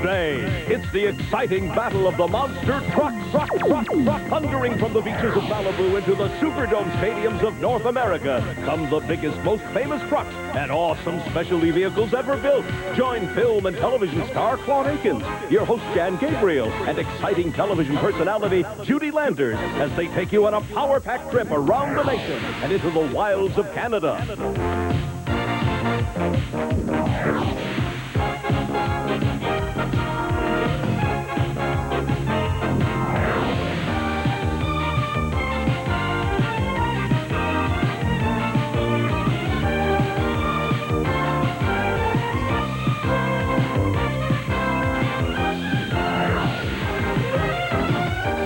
Today, it's the exciting battle of the monster trucks, thundering from the beaches of Malibu into the Superdome stadiums of North America. Come the biggest, most famous trucks and awesome specialty vehicles ever built. Join film and television star Claude Akins, your host Jan Gabriel, and exciting television personality Judy Landers as they take you on a power-packed trip around the nation and into the wilds of Canada.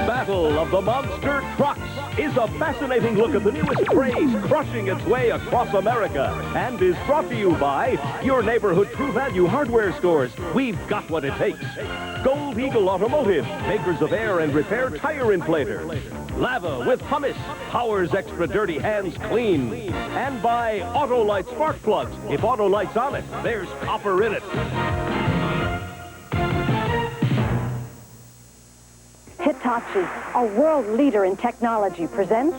Battle of the Monster Trucks is a fascinating look at the newest craze crushing its way across America, and is brought to you by your neighborhood True Value hardware stores. We've got what it takes. Gold Eagle Automotive, makers of air and repair tire inflators. Lava with hummus, powers extra dirty hands clean. And by Autolite spark plugs. If Autolite's on it, there's copper in it. Hitachi, a world leader in technology, presents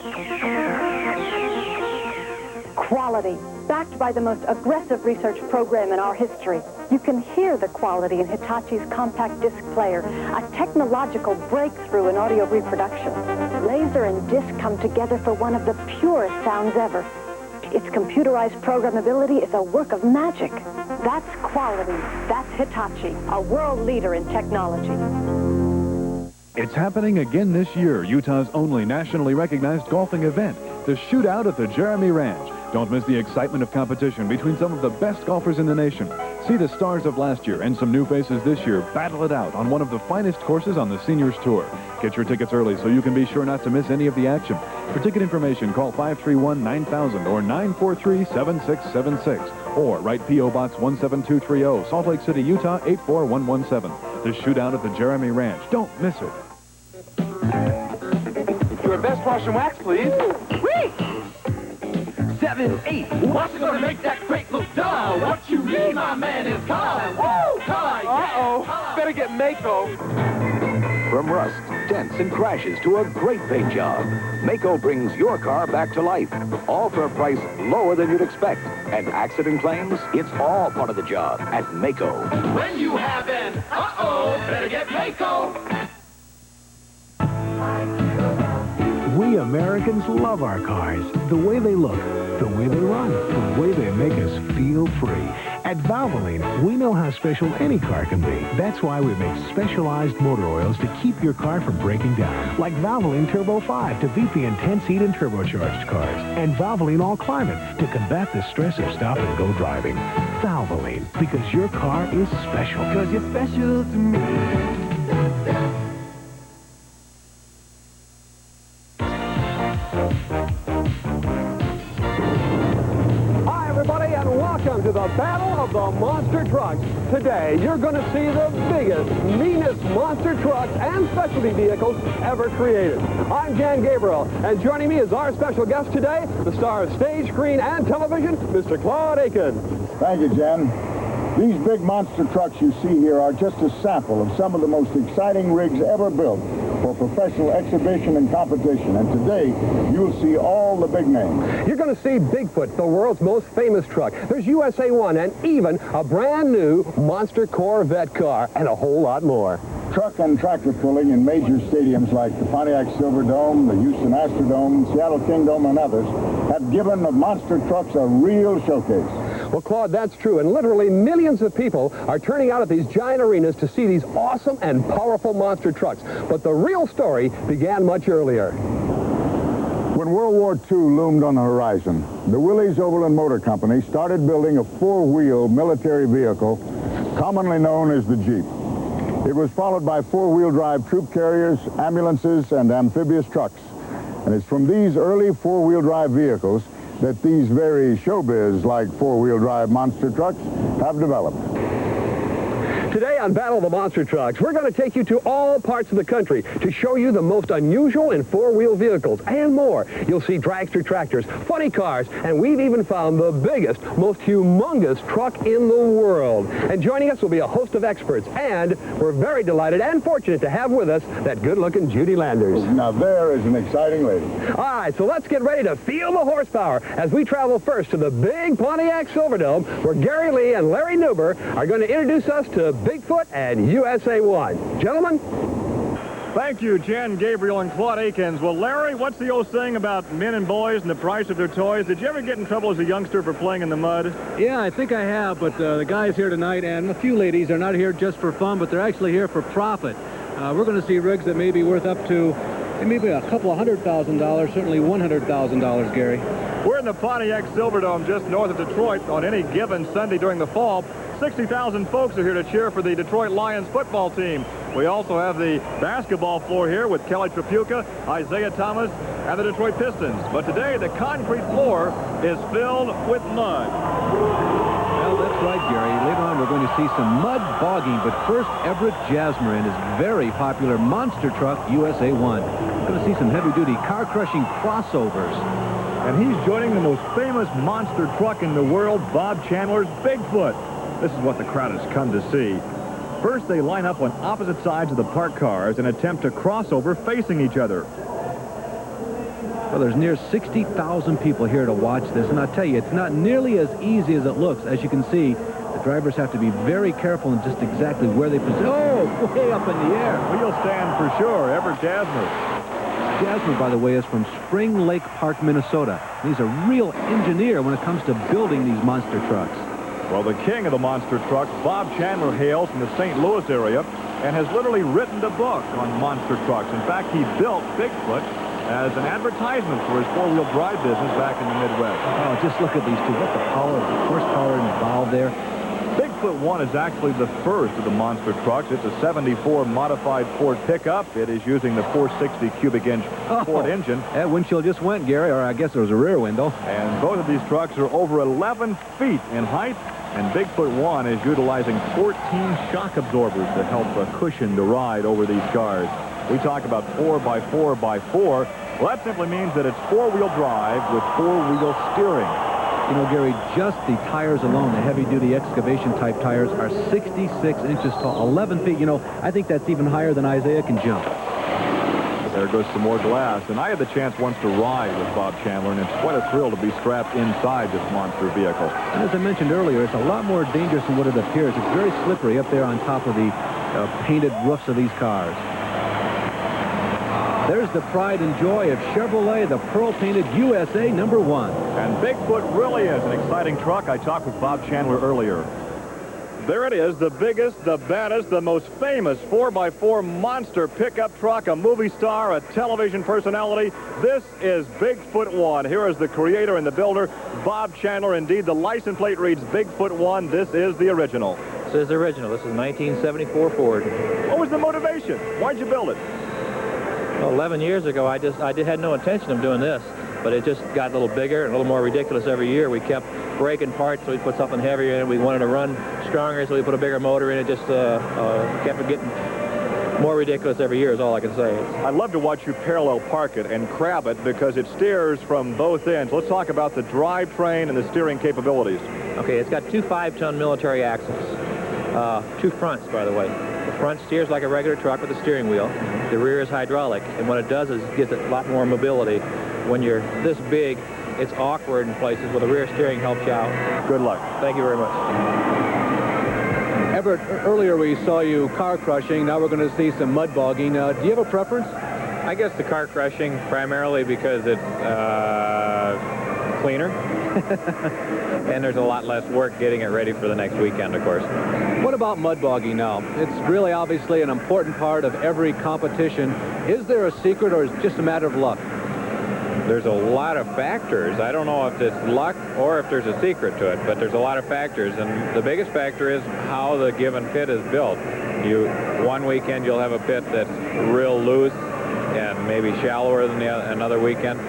quality, backed by the most aggressive research program in our history. You can hear the quality in Hitachi's compact disc player, a technological breakthrough in audio reproduction. Laser and disc come together for one of the purest sounds ever. Its computerized programmability is a work of magic. That's quality. That's Hitachi, a world leader in technology. It's happening again this year, Utah's only nationally recognized golfing event, the Shootout at the Jeremy Ranch. Don't miss the excitement of competition between some of the best golfers in the nation. See the stars of last year and some new faces this year battle it out on one of the finest courses on the Seniors Tour. Get your tickets early so you can be sure not to miss any of the action. For ticket information, call 531-9000 or 943-7676. Or write P.O. Box 17230, Salt Lake City, Utah 84117. The Shootout at the Jeremy Ranch. Don't miss it. Your best wash and wax, please. Whee! 7, 8. What's gonna make that crate look dull? What you need, my man, is color. Woo! Color, yeah. Uh-oh. Better get Mako. From rust, dents, and crashes to a great paint job, Mako brings your car back to life, all for a price lower than you'd expect. And accident claims, it's all part of the job at Mako. When you have an uh-oh, better get Mako. We Americans love our cars, the way they look, the way they run, the way they make us feel free. At Valvoline, we know how special any car can be. That's why we make specialized motor oils to keep your car from breaking down. Like Valvoline Turbo 5 to beat the intense heat in turbocharged cars. And Valvoline All Climate to combat the stress of stop-and-go driving. Valvoline, because your car is special. Because you're special to me. Welcome to the Battle of the Monster Trucks. Today, you're going to see the biggest, meanest monster trucks and specialty vehicles ever created. I'm Jan Gabriel, and joining me is our special guest today, the star of stage, screen, and television, Mr. Claude Akins. Thank you, Jan. These big monster trucks you see here are just a sample of some of the most exciting rigs ever built for professional exhibition and competition. And today, you'll see all the big names. You're going to see Bigfoot, the world's most famous truck. There's USA 1 and even a brand new monster Corvette car and a whole lot more. Truck and tractor pulling in major stadiums like the Pontiac Silverdome, the Houston Astrodome, Seattle Kingdome, and others have given the monster trucks a real showcase. Well, Claude, that's true, and literally millions of people are turning out at these giant arenas to see these awesome and powerful monster trucks. But the real story began much earlier. When World War II loomed on the horizon, the Willie's Overland Motor Company started building a four-wheel military vehicle commonly known as the Jeep. It was followed by four-wheel drive troop carriers, ambulances, and amphibious trucks. And it's from these early four-wheel drive vehicles that these very showbiz-like four-wheel drive monster trucks have developed. Today on Battle of the Monster Trucks, we're going to take you to all parts of the country to show you the most unusual and four-wheel vehicles and more. You'll see dragster tractors, funny cars, and we've even found the biggest, most humongous truck in the world. And joining us will be a host of experts, and we're very delighted and fortunate to have with us that good-looking Judy Landers. Now there is an exciting lady. All right, so let's get ready to feel the horsepower as we travel first to the big Pontiac Silverdome, where Gary Lee and Larry Newber are going to introduce us to Bigfoot and USA 1. Gentlemen? Thank you, Jen, Gabriel, and Claude Akins. Well, Larry, what's the old saying about men and boys and the price of their toys? Did you ever get in trouble as a youngster for playing in the mud? Yeah, I think I have, but the guys here tonight and a few ladies are not here just for fun, but they're actually here for profit. We're going to see rigs that may be worth up to maybe a couple of $100,000, certainly $100,000, Gary. We're in the Pontiac Silverdome just north of Detroit on any given Sunday during the fall. 60,000 folks are here to cheer for the Detroit Lions football team. We also have the basketball floor here with Kelly Tripucka, Isaiah Thomas, and the Detroit Pistons. But today, the concrete floor is filled with mud. Well, that's right, Gary. Later on, we're going to see some mud bogging. But first, Everett Jasmer and his very popular monster truck, USA 1. We're going to see some heavy-duty car-crushing crossovers. And he's joining the most famous monster truck in the world, Bob Chandler's Bigfoot. This is what the crowd has come to see. First, they line up on opposite sides of the parked cars and attempt to cross over facing each other. Well, there's near 60,000 people here to watch this, and I'll tell you, it's not nearly as easy as it looks. As you can see, the drivers have to be very careful in just exactly where they position. Oh, way up in the air. Wheel stand for sure, Everett Jasmer. Jasmer, by the way, is from Spring Lake Park, Minnesota. He's a real engineer when it comes to building these monster trucks. Well, the king of the monster trucks, Bob Chandler, hails from the St. Louis area and has literally written a book on monster trucks. In fact, he built Bigfoot as an advertisement for his four-wheel drive business back in the Midwest. Oh, just look at these two. What the power, the horsepower involved there. Bigfoot 1 is actually the first of the monster trucks. It's a 74 modified Ford pickup. It is using the 460 cubic inch Ford engine. That windshield just went, Gary, or I guess there was a rear window. And both of these trucks are over 11 feet in height. And Bigfoot 1 is utilizing 14 shock absorbers to help cushion the ride over these cars. We talk about 4x4x4. Well, that simply means that it's four-wheel drive with four-wheel steering. You know, Gary, just the tires alone, the heavy-duty excavation-type tires, are 66 inches tall, 11 feet. You know, I think that's even higher than Isaiah can jump. There goes some more glass. And I had the chance once to ride with Bob Chandler, and it's quite a thrill to be strapped inside this monster vehicle. And as I mentioned earlier, it's a lot more dangerous than what it appears. It's very slippery up there on top of the painted roofs of these cars. There's the pride and joy of Chevrolet, the pearl-painted USA #1. And Bigfoot really is an exciting truck. I talked with Bob Chandler earlier. There it is, the biggest, the baddest, the most famous 4x4 monster pickup truck, a movie star, a television personality. This is Bigfoot 1. Here is the creator and the builder, Bob Chandler. Indeed, the license plate reads Bigfoot 1. This is the original. This is the original. This is 1974 Ford. What was the motivation? Why'd you build it? Well, 11 years ago, I had no intention of doing this, but it just got a little bigger and a little more ridiculous every year. We kept breaking parts, so we put something heavier in it. We wanted to run stronger, so we put a bigger motor in it. Just kept it getting more ridiculous every year is all I can say. I'd love to watch you parallel park it and crab it because it steers from both ends. Let's talk about the drivetrain and the steering capabilities. Okay, it's got two 5-ton military axles. Two fronts, by the way. The front steers like a regular truck with a steering wheel. The rear is hydraulic, and what it does is it gives it a lot more mobility. When you're this big, it's awkward in places where the rear steering helps you out. Good luck. Thank you very much. Everett, earlier we saw you car crushing. Now we're going to see some mud bogging. Do you have a preference? I guess the car crushing primarily because it's cleaner. And there's a lot less work getting it ready for the next weekend, of course. What about mud bogging now? It's really obviously an important part of every competition. Is there a secret, or is it just a matter of luck? There's a lot of factors. I don't know if it's luck or if there's a secret to it, but there's a lot of factors. And the biggest factor is how the given pit is built. One weekend you'll have a pit that's real loose and maybe shallower than another weekend.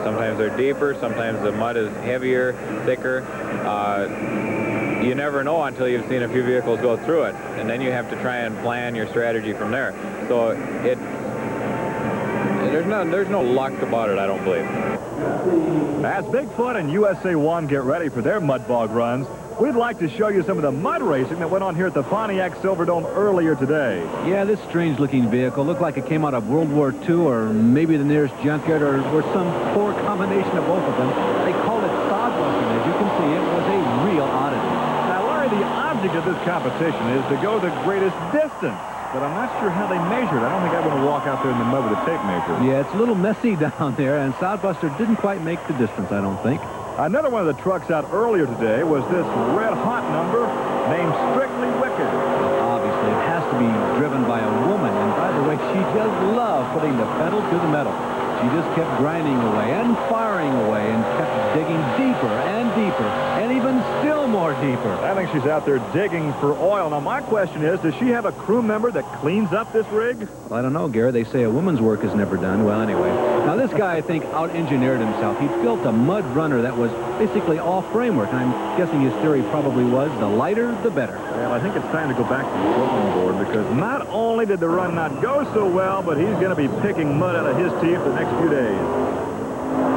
Sometimes they're deeper, sometimes the mud is heavier, thicker. you never know until you've seen a few vehicles go through it, and then you have to try and plan your strategy from there. So there's no luck about it, I don't believe. As Bigfoot and USA 1 get ready for their mud bog runs, we'd like to show you some of the mud racing that went on here at the Pontiac Silverdome earlier today. Yeah, this strange-looking vehicle looked like it came out of World War II or maybe the nearest junkyard or some poor combination of both of them. They called it Sodbuster, and as you can see, it was a real oddity. Now, Larry, the object of this competition is to go the greatest distance, but I'm not sure how they measured. I don't think I want to walk out there in the mud with a tape measure. Yeah, it's a little messy down there, and Sodbuster didn't quite make the distance, I don't think. Another one of the trucks out earlier today was this red-hot number named Strictly Wicked. Obviously, it has to be driven by a woman, and by the way, she just loved putting the pedal to the metal. She just kept grinding away and firing away and kept digging deeper and deeper and even still more deeper. I think she's out there digging for oil. Now, my question is, does she have a crew member that cleans up this rig? Well, I don't know, Gary. They say a woman's work is never done. Well, anyway. Now, this guy, I think, out-engineered himself. He built a mud runner that was basically all framework, and I'm guessing his theory probably was the lighter, the better. Well, I think it's time to go back to the drawing board, because not only did the run not go so well, but he's going to be picking mud out of his teeth the next few days.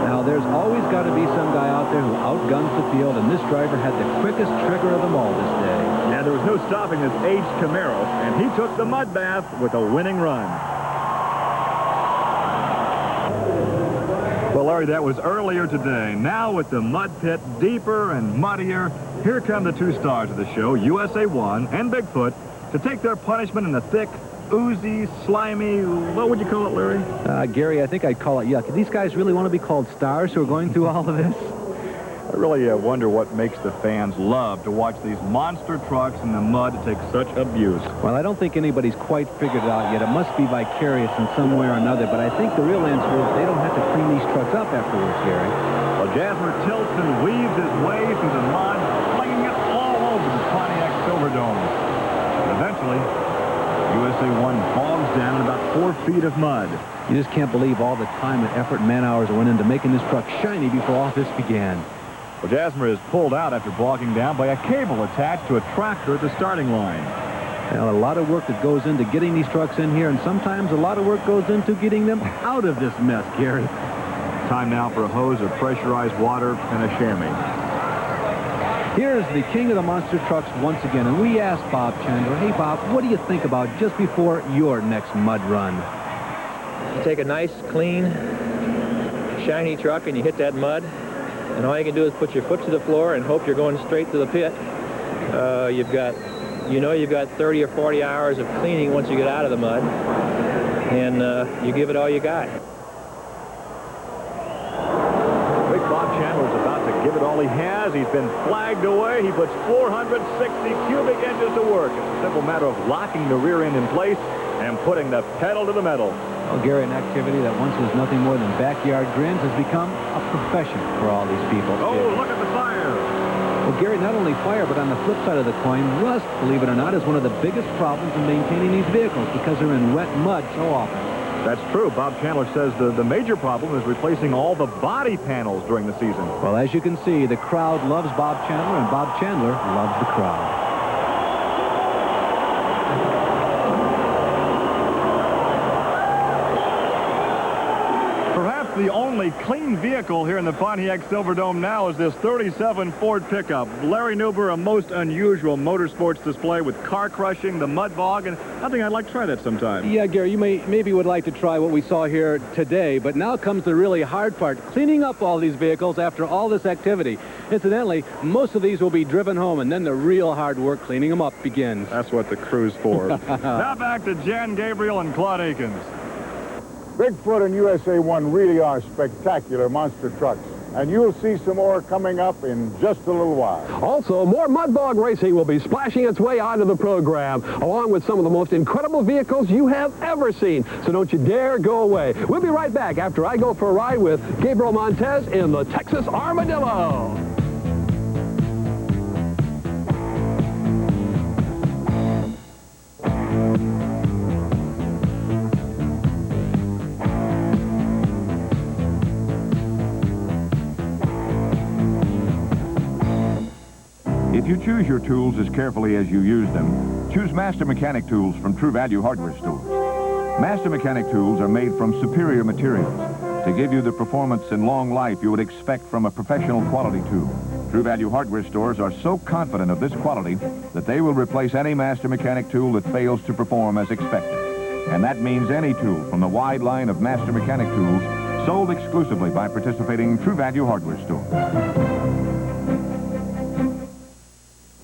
Now, there's always got to be some guy out there who outguns the field, and this driver had the quickest trigger of them all this day. Yeah, there was no stopping this aged Camaro, and he took the mud bath with a winning run. Well, Larry, that was earlier today. Now with the mud pit deeper and muddier, here come the two stars of the show, USA 1 and Bigfoot, to take their punishment in the thick, oozy, slimy, what would you call it, Larry? Gary, I think I'd call it yuck. These guys really want to be called stars who are going through all of this? I really wonder what makes the fans love to watch these monster trucks in the mud take such abuse. Well, I don't think anybody's quite figured it out yet. It must be vicarious in some way or another, but I think the real answer is they don't have to clean these trucks up afterwards, Gary. Well, Jasper tilts and weaves his way through the mud, flinging it all over the Pontiac Silverdome. And eventually, USA 1 bogs down in about 4 feet of mud. You just can't believe all the time and effort and man-hours went into making this truck shiny before all this began. Well, Jasper is pulled out after bogging down by a cable attached to a tractor at the starting line. Well, a lot of work that goes into getting these trucks in here, and sometimes a lot of work goes into getting them out of this mess, Gary. Time now for a hose of pressurized water and a chamois. Here's the king of the monster trucks once again, and we asked Bob Chandler, hey, Bob, what do you think about just before your next mud run? You take a nice, clean, shiny truck and you hit that mud, and all you can do is put your foot to the floor and hope you're going straight to the pit. You've got 30 or 40 hours of cleaning once you get out of the mud, and you give it all you got. Big Bob Chandler's about to give it all he has. He's been flagged away. He puts 460 cubic inches to work. It's a simple matter of locking the rear end in place and putting the pedal to the metal. Well, Gary, an activity that once was nothing more than backyard grins has become a profession for all these people. Oh, look at the fire. Well, Gary, not only fire, but on the flip side of the coin, rust, believe it or not, is one of the biggest problems in maintaining these vehicles because they're in wet mud so often. That's true. Bob Chandler says the major problem is replacing all the body panels during the season. Well, as you can see, the crowd loves Bob Chandler, and Bob Chandler loves the crowd. The only clean vehicle here in the Pontiac Silverdome now is this 37 Ford pickup. Larry Newber, a most unusual motorsports display with car crushing, the mud bog, and I think I'd like to try that sometime. Yeah, Gary, you maybe would like to try what we saw here today, but now comes the really hard part, cleaning up all these vehicles after all this activity. Incidentally, most of these will be driven home, and then the real hard work cleaning them up begins. That's what the crew's for. Now back to Jan Gabriel and Claude Akins. Bigfoot and USA 1 really are spectacular monster trucks, and you'll see some more coming up in just a little while. Also, more mud bog racing will be splashing its way onto the program, along with some of the most incredible vehicles you have ever seen. So don't you dare go away. We'll be right back after I go for a ride with Gabriel Montez in the Texas Armadillo. It's If you choose your tools as carefully as you use them, choose Master Mechanic tools from True Value hardware stores. Master Mechanic tools are made from superior materials to give you the performance and long life you would expect from a professional quality tool. True Value hardware stores are so confident of this quality that they will replace any Master Mechanic tool that fails to perform as expected. And that means any tool from the wide line of Master Mechanic tools sold exclusively by participating True Value hardware stores.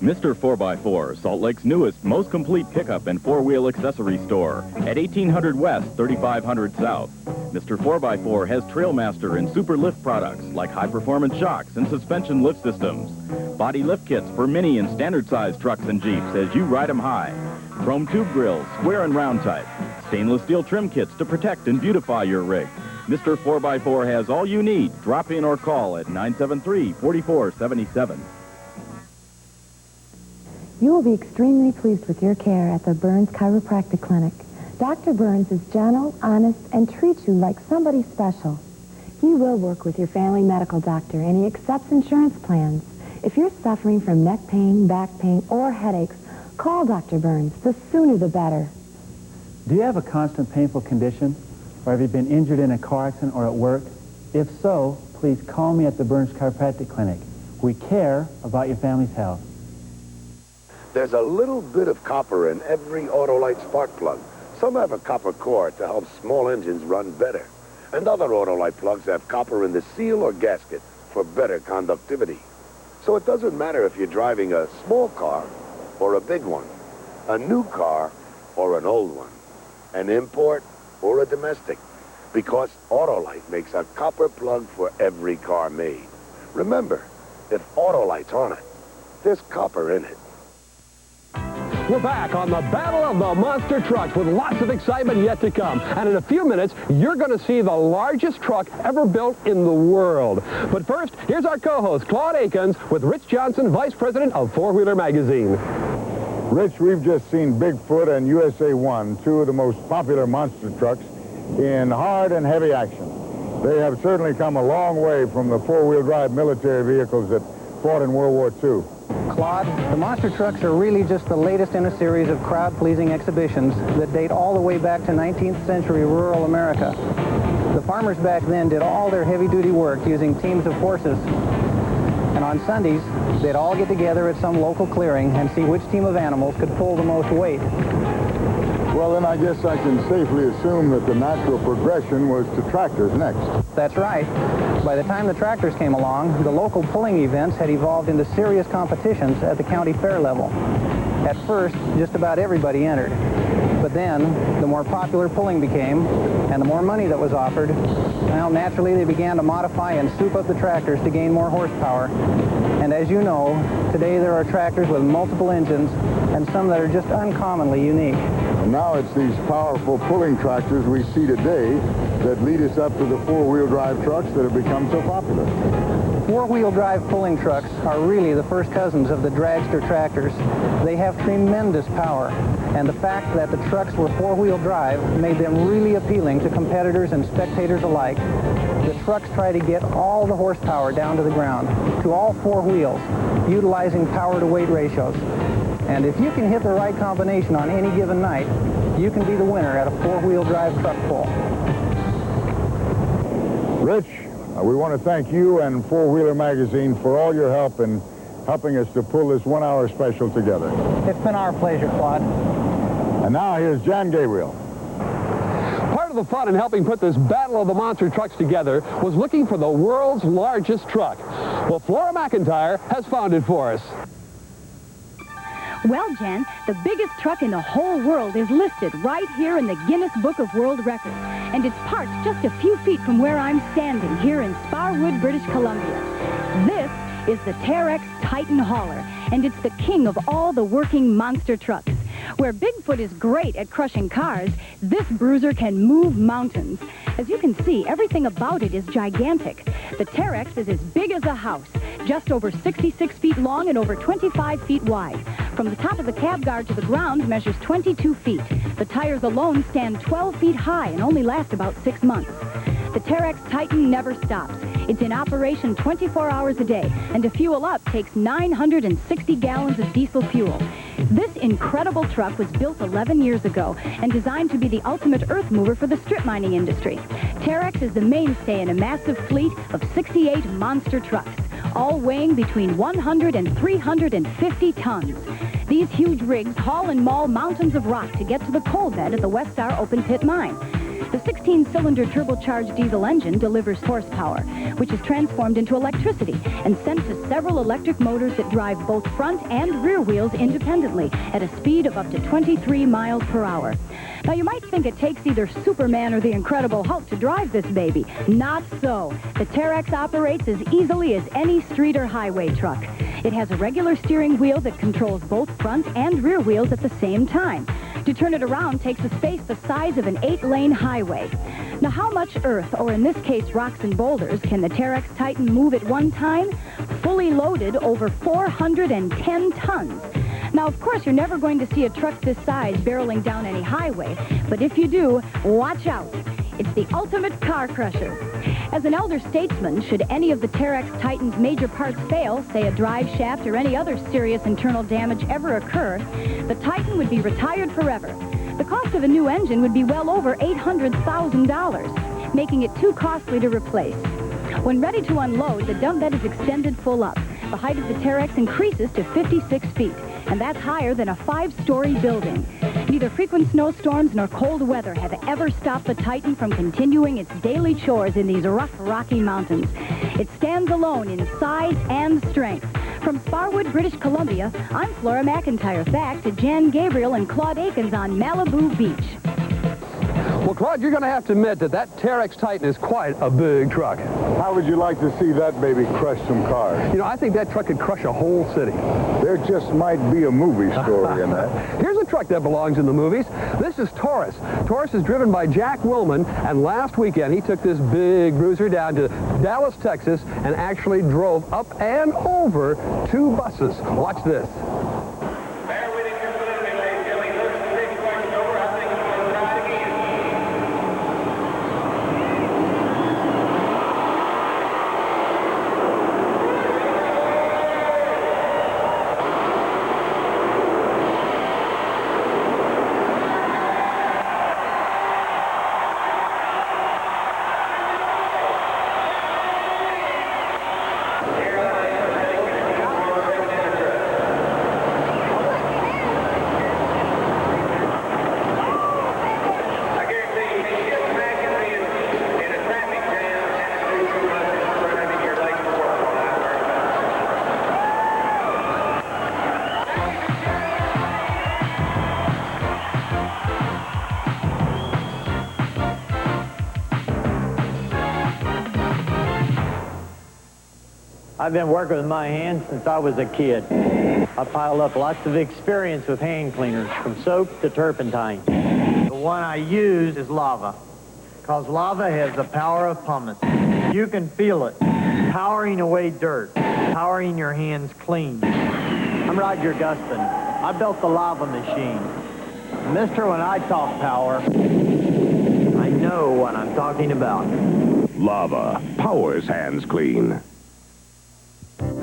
Mr. 4x4, Salt Lake's newest, most complete pickup and four-wheel accessory store at 1800 West, 3500 South. Mr. 4x4 has Trailmaster and Super Lift products like high-performance shocks and suspension lift systems, body lift kits for mini and standard-sized trucks and Jeeps as you ride them high, chrome tube grills, square and round type, stainless steel trim kits to protect and beautify your rig. Mr. 4x4 has all you need. Drop in or call at 973-4477. You will be extremely pleased with your care at the Burns Chiropractic Clinic. Dr. Burns is gentle, honest, and treats you like somebody special. He will work with your family medical doctor, and he accepts insurance plans. If you're suffering from neck pain, back pain, or headaches, call Dr. Burns. The sooner the better. Do you have a constant painful condition? Or have you been injured in a car accident or at work? If so, please call me at the Burns Chiropractic Clinic. We care about your family's health. There's a little bit of copper in every Autolite spark plug. Some have a copper core to help small engines run better. And other Autolite plugs have copper in the seal or gasket for better conductivity. So it doesn't matter if you're driving a small car or a big one, a new car or an old one, an import or a domestic, because Autolite makes a copper plug for every car made. Remember, if Autolite's on it, there's copper in it. We're back on the Battle of the Monster Trucks with lots of excitement yet to come. And in a few minutes, you're going to see the largest truck ever built in the world. But first, here's our co-host, Claude Akins, with Rich Johnson, Vice President of Four Wheeler Magazine. Rich, we've just seen Bigfoot and USA 1, two of the most popular monster trucks in hard and heavy action. They have certainly come a long way from the four-wheel drive military vehicles that fought in World War II. Claude, the monster trucks are really just the latest in a series of crowd-pleasing exhibitions that date all the way back to 19th century rural America. The farmers back then did all their heavy-duty work using teams of horses. And on Sundays, they'd all get together at some local clearing and see which team of animals could pull the most weight. Well, then I guess I can safely assume that the natural progression was to tractors next. That's right. By the time the tractors came along, the local pulling events had evolved into serious competitions at the county fair level. At first, just about everybody entered. But then, the more popular pulling became, and the more money that was offered, well, naturally they began to modify and soup up the tractors to gain more horsepower. And as you know, today there are tractors with multiple engines, and some that are just uncommonly unique. And now it's these powerful pulling tractors we see today that lead us up to the four-wheel drive trucks that have become so popular. Four-wheel drive pulling trucks are really the first cousins of the dragster tractors. They have tremendous power, and the fact that the trucks were four-wheel drive made them really appealing to competitors and spectators alike. The trucks try to get all the horsepower down to the ground, to all four wheels, utilizing power-to-weight ratios. And if you can hit the right combination on any given night, you can be the winner at a four-wheel drive truck pull. Rich, we want to thank you and Four Wheeler Magazine for all your help in helping us to pull this one-hour special together. It's been our pleasure, Claude. And now here's Jan Gabriel. Part of the fun in helping put this Battle of the Monster Trucks together was looking for the world's largest truck. Well, Flora McIntyre has found it for us. Well, Jen, the biggest truck in the whole world is listed right here in the Guinness Book of World Records. And it's parked just a few feet from where I'm standing here in Sparwood, British Columbia. This is the Terex Titan Hauler, and it's the king of all the working monster trucks. Where Bigfoot is great at crushing cars, this bruiser can move mountains. As you can see, everything about it is gigantic. The Terex is as big as a house, just over 66 feet long and over 25 feet wide. From the top of the cab guard to the ground measures 22 feet. The tires alone stand 12 feet high and only last about 6 months. The Terex Titan never stops. It's in operation 24 hours a day, and to fuel up takes 960 gallons of diesel fuel. This incredible truck was built 11 years ago and designed to be the ultimate earth mover for the strip mining industry. Terex is the mainstay in a massive fleet of 68 monster trucks, all weighing between 100 and 350 tons. These huge rigs haul and maul mountains of rock to get to the coal bed at the West Star open pit mine. The 16-cylinder turbocharged diesel engine delivers horsepower, which is transformed into electricity and sent to several electric motors that drive both front and rear wheels independently at a speed of up to 23 miles per hour. Now, you might think it takes either Superman or the Incredible Hulk to drive this baby. Not so. The Terex operates as easily as any street or highway truck. It has a regular steering wheel that controls both front and rear wheels at the same time. To turn it around takes a space the size of an 8-lane highway. Now, how much earth, or in this case rocks and boulders, can the Terex Titan move at one time? Fully loaded, over 410 tons. Now, of course, you're never going to see a truck this size barreling down any highway, but if you do, watch out. It's the ultimate car crusher. As an elder statesman, should any of the Terex Titan's major parts fail, say a drive shaft or any other serious internal damage ever occur, the Titan would be retired forever. The cost of a new engine would be well over $800,000, making it too costly to replace. When ready to unload, the dump bed is extended full up. The height of the Terex increases to 56 feet, and that's higher than a 5-story building. Neither frequent snowstorms nor cold weather have ever stopped the Titan from continuing its daily chores in these rough, rocky mountains. It stands alone in size and strength. From Sparwood, British Columbia, I'm Flora McIntyre. Back to Jan Gabriel and Claude Akins on Malibu Beach. Well, Claude, you're going to have to admit that that Terex Titan is quite a big truck. How would you like to see that baby crush some cars? You know, I think that truck could crush a whole city. There just might be a movie story in that. Here's a truck that belongs in the movies. This is Taurus. Taurus is driven by Jack Willman, and last weekend he took this big bruiser down to Dallas, Texas, and actually drove up and over 2 buses. Watch this. I've been working with my hands since I was a kid. I piled up lots of experience with hand cleaners, from soap to turpentine. The one I use is lava, because lava has the power of pumice. You can feel it, powering away dirt, powering your hands clean. I'm Roger Gustin. I built the lava machine. Mister, when I talk power, I know what I'm talking about. Lava powers hands clean.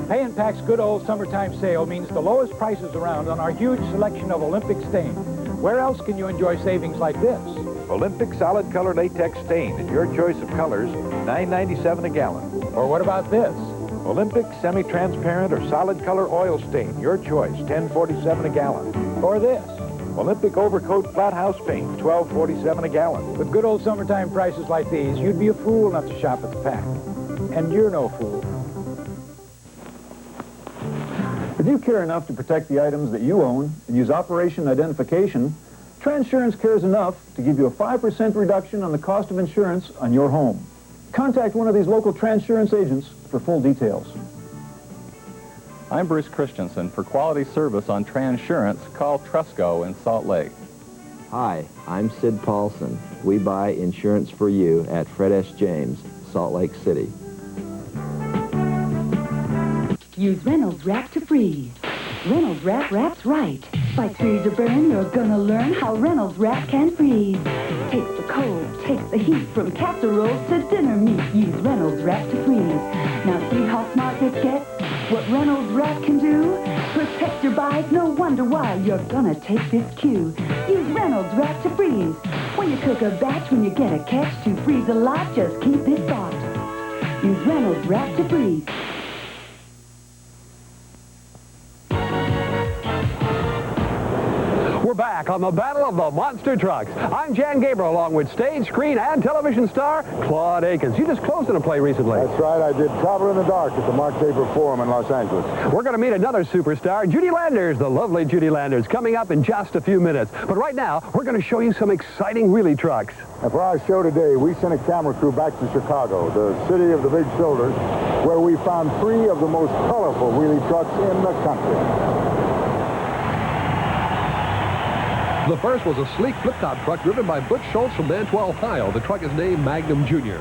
Pay and Pack's good old summertime sale means the lowest prices around on our huge selection of Olympic stain. Where else can you enjoy savings like this? Olympic solid color latex stain in your choice of colors, $9.97 a gallon. Or what about this? Olympic semi-transparent or solid color oil stain, your choice, $10.47 a gallon. Or this? Olympic overcoat flat house paint, $12.47 a gallon. With good old summertime prices like these, you'd be a fool not to shop at the Pack. And you're no fool. If you care enough to protect the items that you own and use operation identification, Transurance cares enough to give you a 5% reduction on the cost of insurance on your home. Contact one of these local Transurance agents for full details. I'm Bruce Christensen. For quality service on Transurance, call Trusco in Salt Lake. Hi, I'm Sid Paulson. We buy insurance for you at Fred S. James, Salt Lake City. Use Reynolds Wrap to freeze. Reynolds Wrap wraps right. Fight, freeze, or burn, you're gonna learn how Reynolds Wrap can freeze. Takes the cold, takes the heat from casseroles to dinner meat. Use Reynolds Wrap to freeze. Now see how smart this gets? What Reynolds Wrap can do? Protect your buys, no wonder why you're gonna take this cue. Use Reynolds Wrap to freeze. When you cook a batch, when you get a catch, to freeze a lot, just keep this thought. Use Reynolds Wrap to freeze. We're back on the Battle of the Monster Trucks. I'm Jan Gabriel, along with stage, screen, and television star Claude Akins. You just closed in a play recently. That's right. I did Traveler in the Dark at the Mark Taper Forum in Los Angeles. We're going to meet another superstar, Judy Landers, the lovely Judy Landers, coming up in just a few minutes. But right now, we're going to show you some exciting wheelie trucks. And for our show today, we sent a camera crew back to Chicago, the city of the big shoulders, where we found 3 of the most colorful wheelie trucks in the country. The first was a sleek flip-top truck driven by Butch Schultz from Mantua, Ohio. The truck is named Magnum Jr.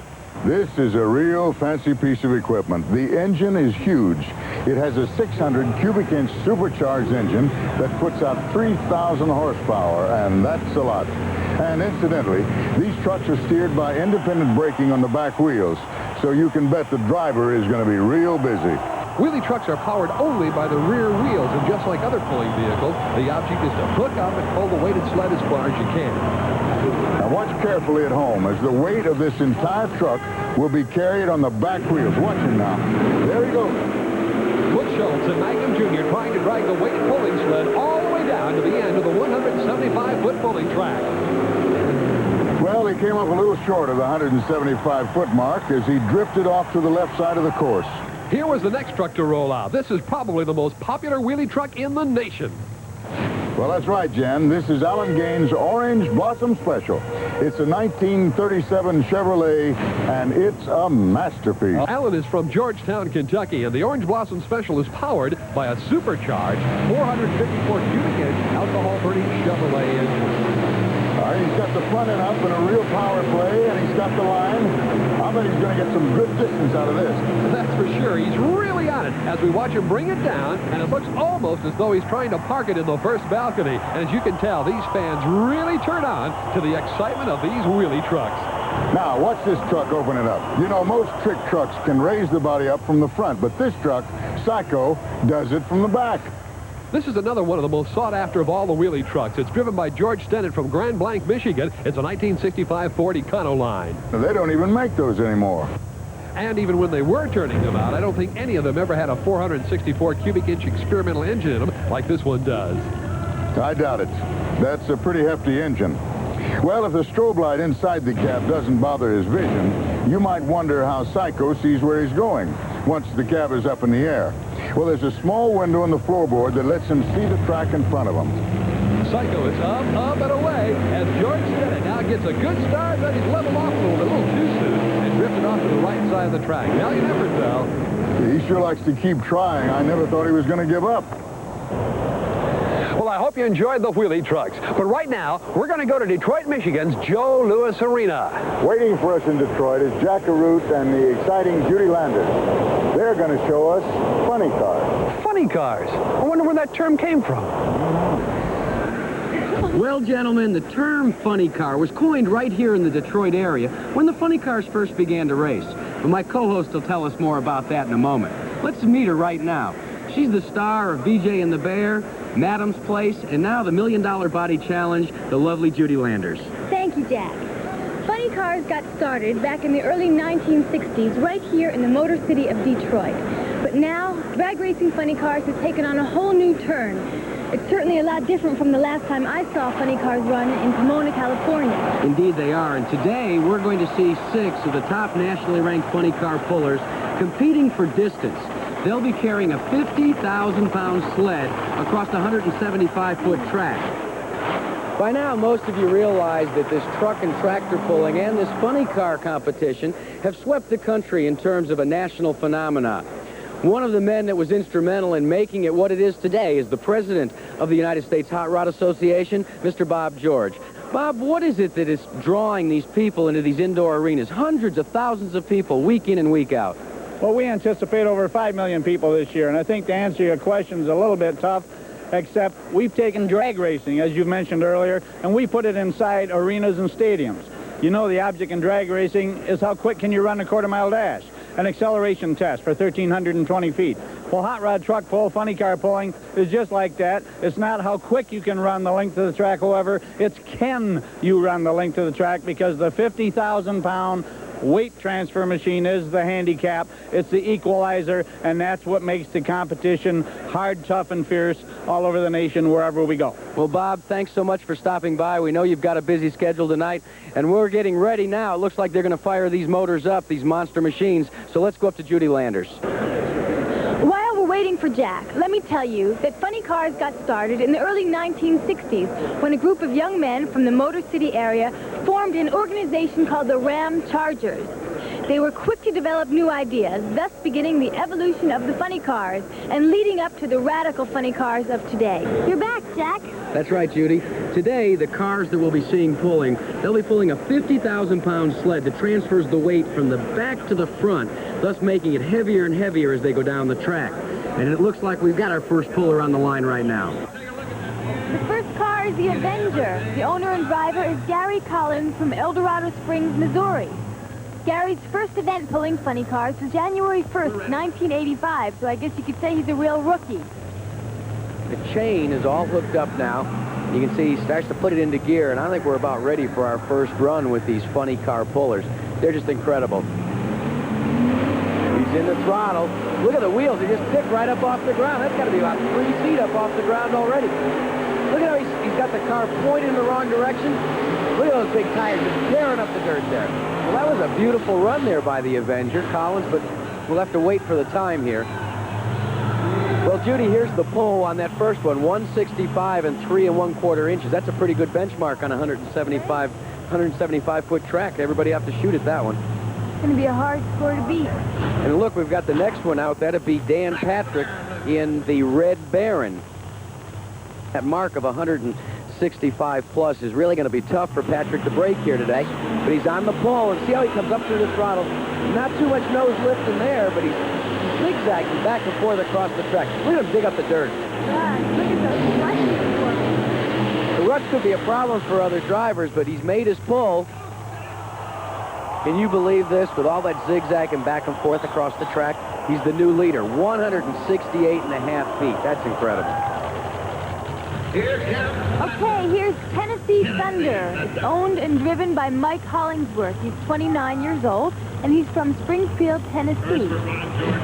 This is a real fancy piece of equipment. The engine is huge. It has a 600 cubic inch supercharged engine that puts out 3,000 horsepower, and that's a lot. And incidentally, these trucks are steered by independent braking on the back wheels, so you can bet the driver is going to be real busy. Wheelie trucks are powered only by the rear wheels, and just like other pulling vehicles, the object is to hook up and pull the weighted sled as far as you can. Now watch carefully at home, as the weight of this entire truck will be carried on the back wheels. Watch him now. There he goes. Butch Schultz and Magnum Jr. trying to drag the weighted pulling sled all the way down to the end of the 175-foot pulling track. Well, he came up a little short of the 175-foot mark as he drifted off to the left side of the course. Here was the next truck to roll out. This is probably the most popular wheelie truck in the nation. Well, that's right, Jen. This is Alan Gaines' Orange Blossom Special. It's a 1937 Chevrolet, and it's a masterpiece. Alan is from Georgetown, Kentucky, and the Orange Blossom Special is powered by a supercharged 454 cubic inch alcohol-burning Chevrolet engine. He's got the front end up in a real power play, and he's got the line. I bet he's going to get some good distance out of this. That's for sure. He's really on it as we watch him bring it down, and it looks almost as though he's trying to park it in the first balcony. And as you can tell, these fans really turn on to the excitement of these wheelie trucks. Now, watch this truck open it up. You know, most trick trucks can raise the body up from the front, but this truck, Psycho, does it from the back. This is another one of the most sought-after of all the wheelie trucks. It's driven by George Stennett from Grand Blanc, Michigan. It's a 1965 Ford Econoline. They don't even make those anymore. And even when they were turning them out, I don't think any of them ever had a 464 cubic inch experimental engine in them like this one does. I doubt it. That's a pretty hefty engine. Well, if the strobe light inside the cab doesn't bother his vision, you might wonder how Psycho sees where he's going once the cab is up in the air. Well, there's a small window in the floorboard that lets him see the track in front of him. Psycho is up, and away, as George Stennett now gets a good start, but he's leveled off a little too soon and drifted off to the right side of the track. Valiant effort, though. He sure likes to keep trying. I never thought he was going to give up. Well, I hope you enjoyed the wheelie trucks. But right now, we're going to go to Detroit, Michigan's Joe Louis Arena. Waiting for us in Detroit is Jack Arute and the exciting Judy Landers. They're going to show us funny cars. Funny cars? I wonder where that term came from. Well, gentlemen, the term funny car was coined right here in the Detroit area when the funny cars first began to race. But my co-host will tell us more about that in a moment. Let's meet her right now. She's the star of BJ and the Bear, Madam's Place, and now the $1 Million Body Challenge, the lovely Judy Landers. Thank you, Jack. Funny cars got started back in the early 1960s right here in the Motor City of Detroit. But now, drag racing funny cars has taken on a whole new turn. It's certainly a lot different from the last time I saw funny cars run in Pomona, California. Indeed they are, and today we're going to see 6 of the top nationally ranked funny car pullers competing for distance. They'll be carrying a 50,000-pound sled across the 175-foot track. By now, most of you realize that this truck and tractor pulling and this funny car competition have swept the country in terms of a national phenomenon. One of the men that was instrumental in making it what it is today is the president of the United States Hot Rod Association, Mr. Bob George. Bob, what is it that is drawing these people into these indoor arenas? Hundreds of thousands of people, week in and week out. Well, we anticipate over 5 million people this year, and I think to answer your question is a little bit tough. except we've taken drag racing, as you mentioned earlier, and we put it inside arenas and stadiums. You know the object in drag racing is how quick can you run a quarter-mile dash, an acceleration test for 1,320 feet. Well, hot rod truck pull, funny car pulling is just like that. It's not how quick you can run the length of the track, however, it's can you run the length of the track, because the 50,000-pound weight transfer machine is the handicap. It's the equalizer, and that's what makes the competition hard, tough, and fierce all over the nation, wherever we go. Well, Bob, thanks so much for stopping by. We know you've got a busy schedule tonight, and we're getting ready now. It looks like they're going to fire these motors up, these monster machines. So let's go up to Judy Landers. While we're waiting for Jack, let me tell you that funny cars got started in the early 1960s when a group of young men from the Motor City area formed an organization called the Ram Chargers. They were quick to develop new ideas, thus beginning the evolution of the funny cars and leading up to the radical funny cars of today. You're back, Jack. That's right, Judy. Today, the cars that we'll be seeing pulling, they'll be pulling a 50,000-pound sled that transfers the weight from the back to the front, thus making it heavier and heavier as they go down the track. And it looks like we've got our first puller on the line right now. The first car is the Avenger. The owner and driver is Gary Collins from El Dorado Springs, Missouri. Gary's first event pulling funny cars was January 1st, 1985, so I guess you could say he's a real rookie. The chain is all hooked up now. You can see he starts to put it into gear, and I think we're about ready for our first run with these funny car pullers. They're just incredible. He's in the throttle. Look at the wheels. They just pick right up off the ground. That's got to be about 3 feet up off the ground already. Look at how he's got the car pointed in the wrong direction. Look at those big tires just tearing up the dirt there. Well, that was a beautiful run there by the Avenger, Collins, but we'll have to wait for the time here. Well, Judy, here's the pull on that first one, 165 and 3 1/4 inches. That's a pretty good benchmark on a 175-foot track. Everybody have to shoot at that one. It's going to be a hard score to beat. And look, we've got the next one out. That'd be Dan Patrick in the Red Baron. That mark of 165 plus is really going to be tough for Patrick to break here today. But he's on the pull, and see how he comes up through the throttle. Not too much nose lift in there, but he's zigzagging back and forth across the track. Look at him dig up the dirt. God, look at those ruts. The ruts could be a problem for other drivers, but he's made his pull. Can you believe this? With all that zigzagging back and forth across the track, he's the new leader, 168.5 feet. That's incredible. Okay, here's Tennessee Thunder. It's owned and driven by Mike Hollingsworth. He's 29 years old, and he's from Springfield, Tennessee.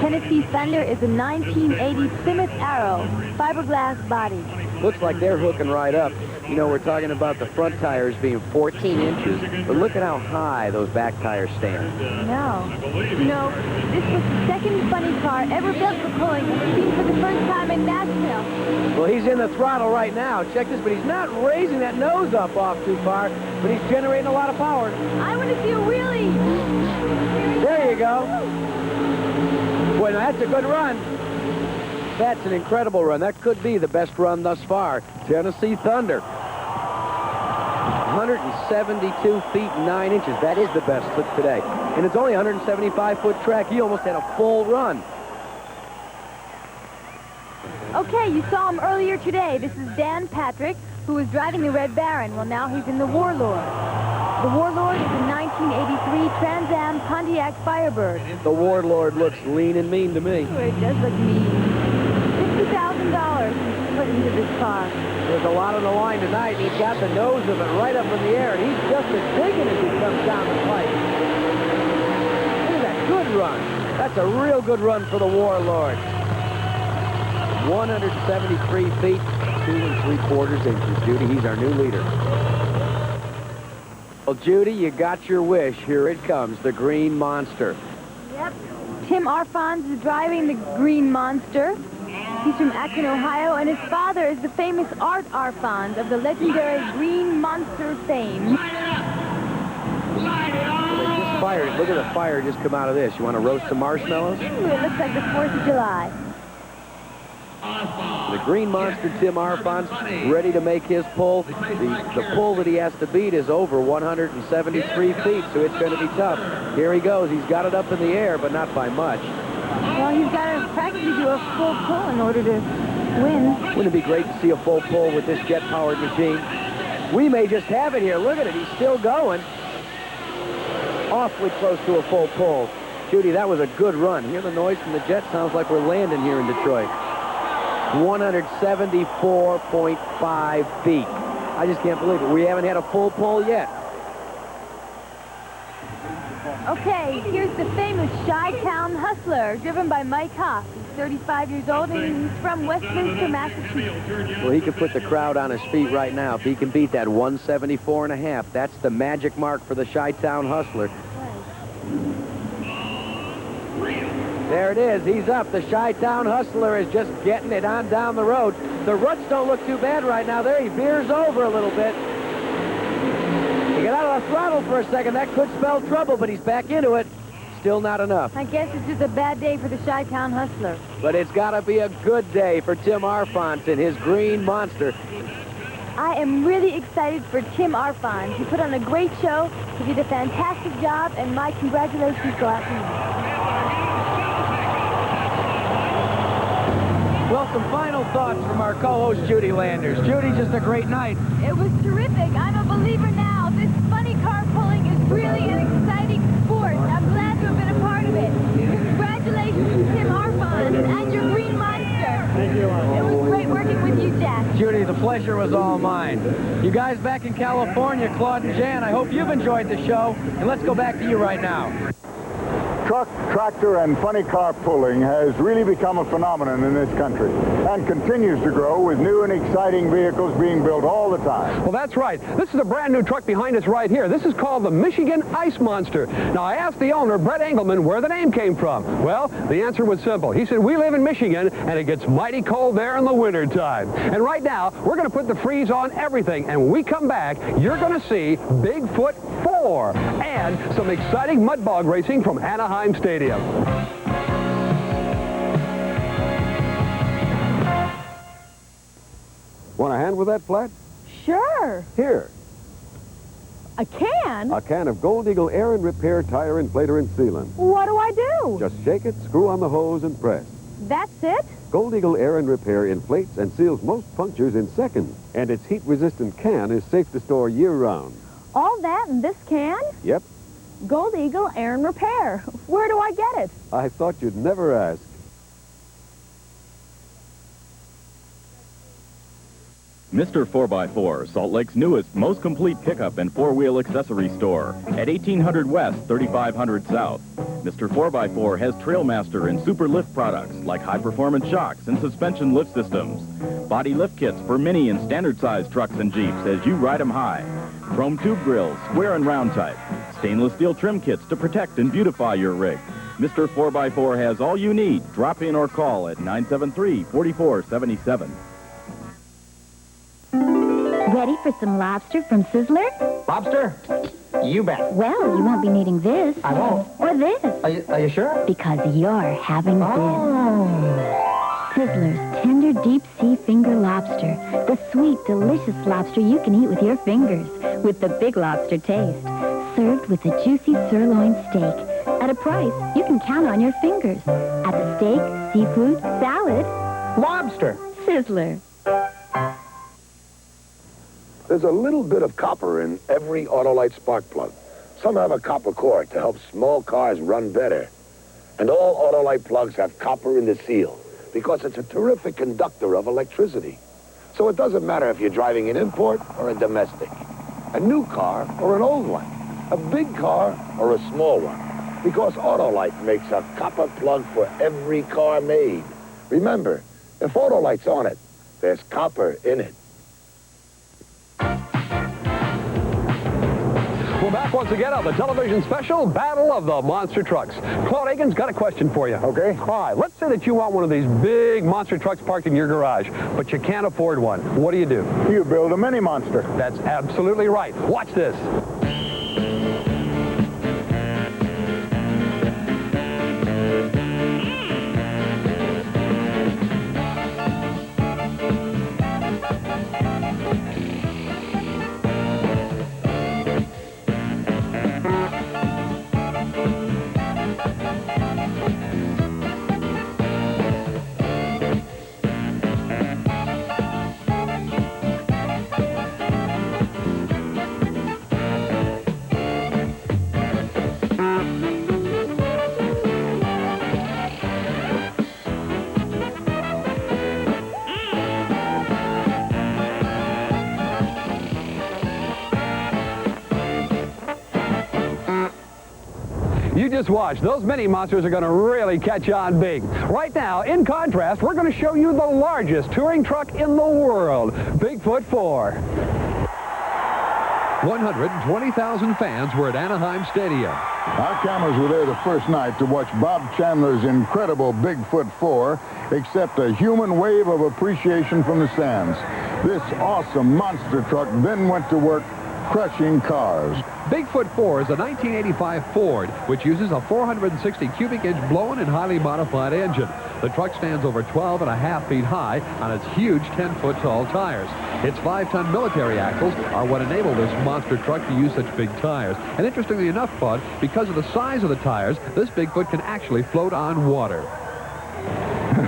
Tennessee Thunder is a 1980 Plymouth Arrow, fiberglass body. Looks like they're hooking right up. You know, we're talking about the front tires being 14 inches, but look at how high those back tires stand. No. You know, this was the second funny car ever built for pulling and seen for the first time in Nashville. Well, he's in the throttle right now. Check this, but he's not raising that nose up off too far, but he's generating a lot of power. I want to see a wheelie. There you go. Boy, now that's a good run. That's an incredible run. That could be the best run thus far. Tennessee Thunder. 172 feet 9 inches. That is the best clip today. And it's only a 175-foot track. He almost had a full run. Okay, you saw him earlier today. This is Dan Patrick, who was driving the Red Baron. Well, now he's in the Warlord. The Warlord is a 1983 Trans Am Pontiac Firebird. The Warlord looks lean and mean to me. It does look mean. $50,000 put into this car. There's a lot on the line tonight, and he's got the nose of it right up in the air, and he's just as digging as he comes down the pipe. Look at that good run. That's a real good run for the Warlord. 173 feet, 2 3/4 inches. Judy, he's our new leader. Well, Judy, you got your wish. Here it comes, the Green Monster. Yep. Tim Arfons is driving the Green Monster. He's from Akins, Ohio, and his father is the famous Art Arfons of the legendary Green Monster fame. They just fired. Look at the fire just come out of this. You want to roast some marshmallows? Ooh, it looks like the 4th of July. The Green Monster, Tim Arfons, ready to make his pull. The pull that he has to beat is over 173 feet, so it's going to be tough. Here he goes. He's got it up in the air, but not by much. Well, he's got to practically do a full pull in order to wind. Wouldn't it be great to see a full pull with this jet-powered machine? We may just have it here. Look at it. He's still going. Awfully close to a full pull. Judy, that was a good run. Hear the noise from the jet? Sounds like we're landing here in Detroit. 174.5 feet. I just can't believe it. We haven't had a full pull yet. Okay, here's the famous Chi-Town Hustler, driven by Mike Hoff. He's 35 years old and he's from Westminster, Massachusetts. Well, he could put the crowd on his feet right now. If he can beat that 174.5, that's the magic mark for the Chi-Town Hustler. There it is. He's up. The Chi-Town Hustler is just getting it on down the road. The ruts don't look too bad right now. There, he veers over a little bit. He got out of the throttle for a second. That could spell trouble, but he's back into it. Still not enough. I guess it's just a bad day for the Chi-Town Hustler. But it's got to be a good day for Tim Arfont in his green monster. I am really excited for Tim Arfont. He put on a great show. He did a fantastic job, and my congratulations go out to him. Well, some final thoughts from our co-host, Judy Landers. Judy, just a great night. It was terrific. I'm a believer now. This funny car pulling is really an exciting sport. I'm glad to have been a part of it. Congratulations to Tim Arfont and your green monster. Thank you. It was great working with you, Jack. Judy, the pleasure was all mine. You guys back in California, Claude and Jan, I hope you've enjoyed the show. And let's go back to you right now. Truck, tractor, and funny car pulling has really become a phenomenon in this country and continues to grow with new and exciting vehicles being built all the time. Well, that's right. This is a brand new truck behind us right here. This is called the Michigan Ice Monster. Now, I asked the owner, Brett Engelman, where the name came from. Well, the answer was simple. He said, we live in Michigan, and it gets mighty cold there in the wintertime. And right now, we're going to put the freeze on everything. And when we come back, you're going to see Bigfoot 4 and some exciting mud bog racing from Anaheim Stadium. Want a hand with that, Flat? Sure. Here. A can? A can of Gold Eagle Air and Repair Tire Inflator and Sealant. What do I do? Just shake it, screw on the hose, and press. That's it? Gold Eagle Air and Repair inflates and seals most punctures in seconds. And its heat-resistant can is safe to store year-round. All that in this can? Yep. Gold Eagle Air and Repair. Where do I get it? I thought you'd never ask. Mr. 4x4, Salt Lake's newest, most complete pickup and four-wheel accessory store at 1800 West, 3500 South. Mr. 4x4 has Trailmaster and Super Lift products like high-performance shocks and suspension lift systems. Body lift kits for mini and standard-sized trucks and Jeeps as you ride them high. Chrome tube grills, square and round type. Stainless steel trim kits to protect and beautify your rig. Mr. 4x4 has all you need. Drop in or call at 973-4477. Ready for some lobster from Sizzler? Lobster? You bet. Well, you won't be needing this. I won't. Or this. Are you sure? Because you're having this. Sizzler's tender deep sea finger lobster. The sweet, delicious lobster you can eat with your fingers. With the Big Lobster taste. Served with a juicy sirloin steak. At a price you can count on your fingers. At the steak, seafood, salad. Lobster. Sizzler. There's a little bit of copper in every Autolite spark plug. Some have a copper core to help small cars run better. And all Autolite plugs have copper in the seal because it's a terrific conductor of electricity. So it doesn't matter if you're driving an import or a domestic, a new car or an old one, a big car or a small one, because Autolite makes a copper plug for every car made. Remember, if Autolite's on it, there's copper in it. We're back once again on the television special, Battle of the Monster Trucks. Claude Akins got a question for you. Okay. All right, let's say that you want one of these big monster trucks parked in your garage, but you can't afford one. What do? You build a mini monster. That's absolutely right. Watch this. You just watch. Those mini monsters are going to really catch on big. Right now, in contrast, we're going to show you the largest touring truck in the world, Bigfoot 4. 120,000 fans were at Anaheim Stadium. Our cameras were there the first night to watch Bob Chandler's incredible Bigfoot 4 accept a human wave of appreciation from the stands. This awesome monster truck then went to work crushing cars. Bigfoot 4 is a 1985 Ford, which uses a 460 cubic inch blown and highly modified engine. The truck stands over 12.5 feet high on its huge 10-foot tall tires. Its 5-ton military axles are what enable this monster truck to use such big tires. And interestingly enough, Claude, because of the size of the tires, this Bigfoot can actually float on water.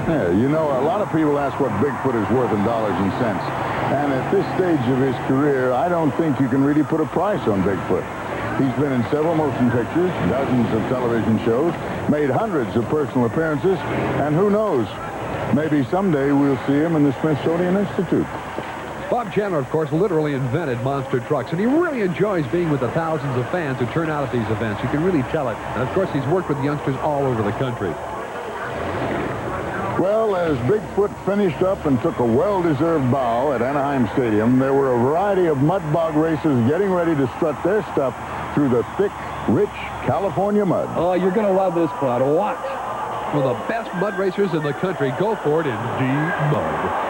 You know, a lot of people ask what Bigfoot is worth in dollars and cents. And at this stage of his career, I don't think you can really put a price on Bigfoot. He's been in several motion pictures, dozens of television shows, made hundreds of personal appearances, and who knows, maybe someday we'll see him in the Smithsonian Institute. Bob Chandler, of course, literally invented monster trucks, and he really enjoys being with the thousands of fans who turn out at these events. You can really tell it. And, of course, he's worked with youngsters all over the country. Well, as Bigfoot finished up and took a well-deserved bow at Anaheim Stadium, there were a variety of mud bog racers getting ready to strut their stuff through the thick, rich California mud. Oh, you're going to love this, Claude. Watch. Well, the best mud racers in the country go for it in deep mud.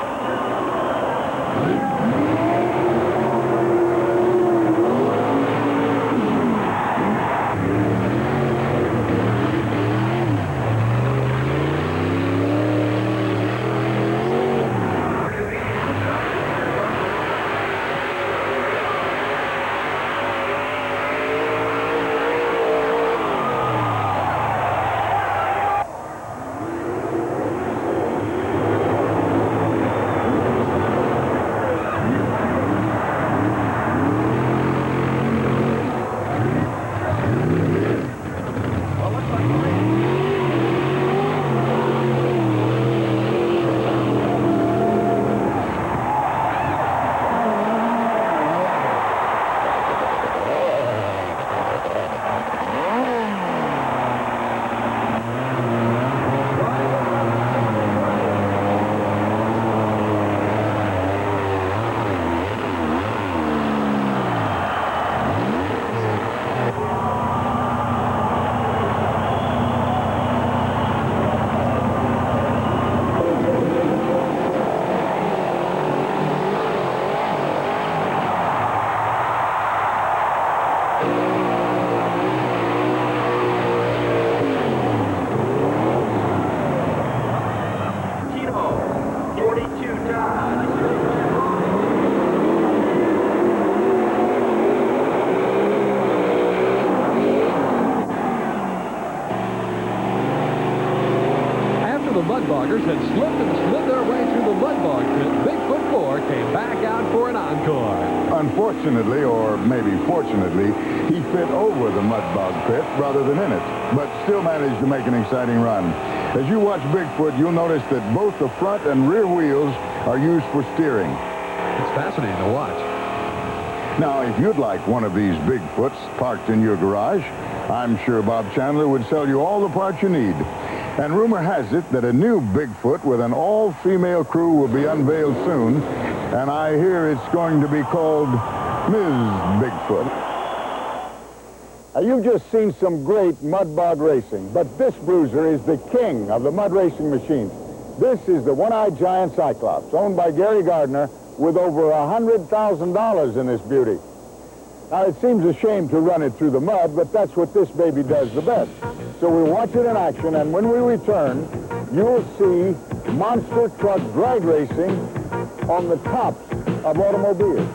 Mudboggers had slipped and slid their way through the mudbog pit. Bigfoot 4 came back out for an encore. Unfortunately, or maybe fortunately, he fit over the mudbog pit rather than in it, but still managed to make an exciting run. As you watch Bigfoot, you'll notice that both the front and rear wheels are used for steering. It's fascinating to watch. Now, if you'd like one of these Bigfoots parked in your garage, I'm sure Bob Chandler would sell you all the parts you need. And rumor has it that a new Bigfoot with an all-female crew will be unveiled soon, and I hear it's going to be called Ms. Bigfoot. Now, you've just seen some great mud bog racing, but this bruiser is the king of the mud racing machines. This is the one-eyed giant Cyclops, owned by Gary Gardner, with over $100,000 in this beauty. Now, it seems a shame to run it through the mud, but that's what this baby does the best. So we'll watch it in action, and when we return, you'll see monster truck drag racing on the tops of automobiles.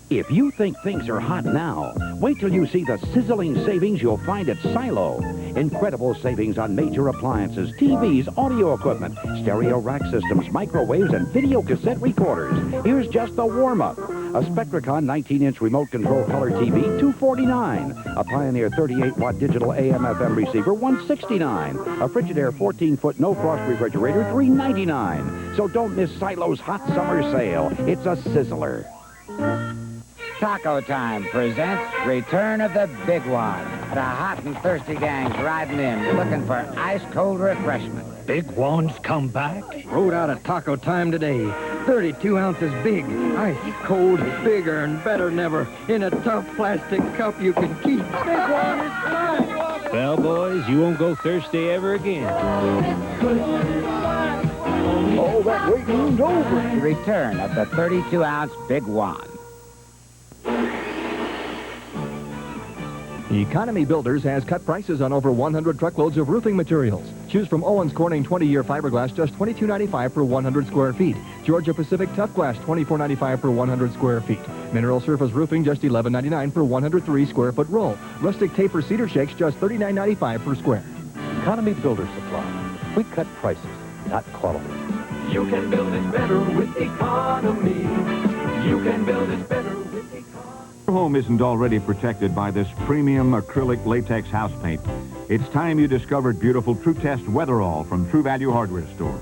If you think things are hot now, wait till you see the sizzling savings you'll find at Silo. Incredible savings on major appliances, TVs, audio equipment, stereo rack systems, microwaves, and video cassette recorders. Here's just the warm-up. A Spectracon 19-inch remote control color TV, $249. A Pioneer 38-watt digital AM/FM receiver, $169. A Frigidaire 14-foot no-frost refrigerator, $399. So don't miss Silo's hot summer sale. It's a sizzler. Taco Time presents Return of the Big One. The hot and thirsty gang's riding in, looking for ice-cold refreshment. Big One's come back? Rode out of Taco Time today. 32 ounces big, ice cold, bigger and better than ever. In a tough plastic cup you can keep. Big One is fine. Well, boys, you won't go thirsty ever again. All that waiting's over. Return of the 32-ounce Big One. Economy Builders has cut prices on over 100 truckloads of roofing materials. Choose from Owens Corning 20-year fiberglass, just $22.95 per 100 square feet. Georgia Pacific Tough Glass, $24.95 per 100 square feet. Mineral Surface Roofing, just $11.99 per 103 square foot roll. Rustic Taper Cedar Shakes, just $39.95 per square. Economy Builder Supply. We cut prices, not quality. You can build it better with economy. You can build it better with economy. Your home isn't already protected by this premium acrylic latex house paint. It's time you discovered beautiful True Test Weatherall from True Value Hardware stores.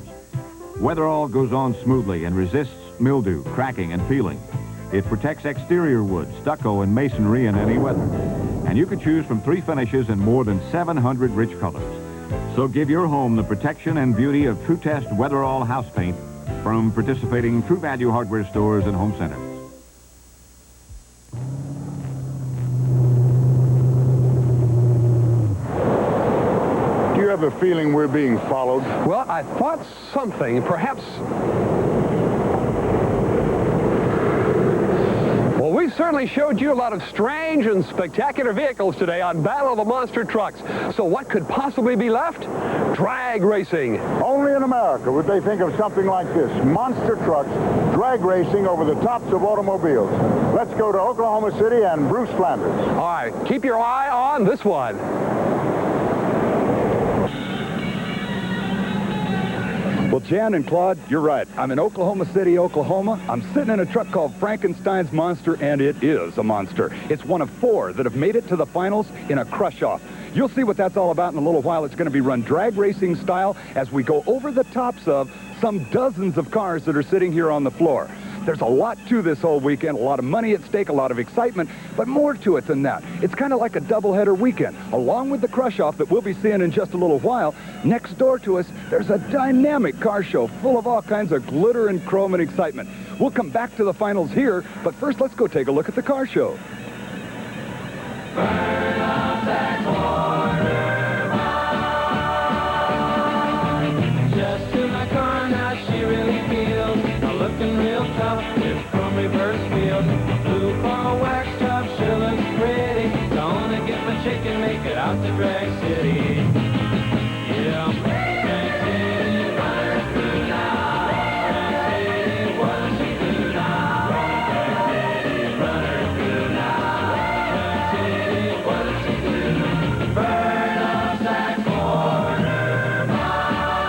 Weatherall goes on smoothly and resists mildew, cracking, and peeling. It protects exterior wood, stucco, and masonry in any weather. And you can choose from 3 finishes and more than 700 rich colors. So give your home the protection and beauty of True Test Weatherall house paint from participating True Value Hardware stores and home centers. Do you have a feeling we're being followed? Well, I thought something, perhaps... Well, we certainly showed you a lot of strange and spectacular vehicles today on Battle of the Monster Trucks. So what could possibly be left? Drag racing. Only in America would they think of something like this. Monster trucks drag racing over the tops of automobiles. Let's go to Oklahoma City and Bruce Flanders. All right, keep your eye on this one. Well, Jan and Claude, you're right. I'm in Oklahoma City, Oklahoma. I'm sitting in a truck called Frankenstein's Monster, and it is a monster. It's one of 4 that have made it to the finals in a crush-off. You'll see what that's all about in a little while. It's going to be run drag racing style as we go over the tops of some dozens of cars that are sitting here on the floor. There's a lot to this whole weekend, a lot of money at stake, a lot of excitement, but more to it than that. It's kind of like a doubleheader weekend. Along with the crush-off that we'll be seeing in just a little while, next door to us, there's a dynamic car show full of all kinds of glitter and chrome and excitement. We'll come back to the finals here, but first let's go take a look at the car show. Burn up that corner mine. Just to my car now, she really feels. I'm looking real tough with chrome reverse wheels. Blue car wax top sure looks pretty. Gonna get my chicken, make it out to Drag City. Yeah, Drag City, runner through now. Drag City, what does she do now? Drag City, runner through now. Drag City, what does she do? Burn up that corner mine.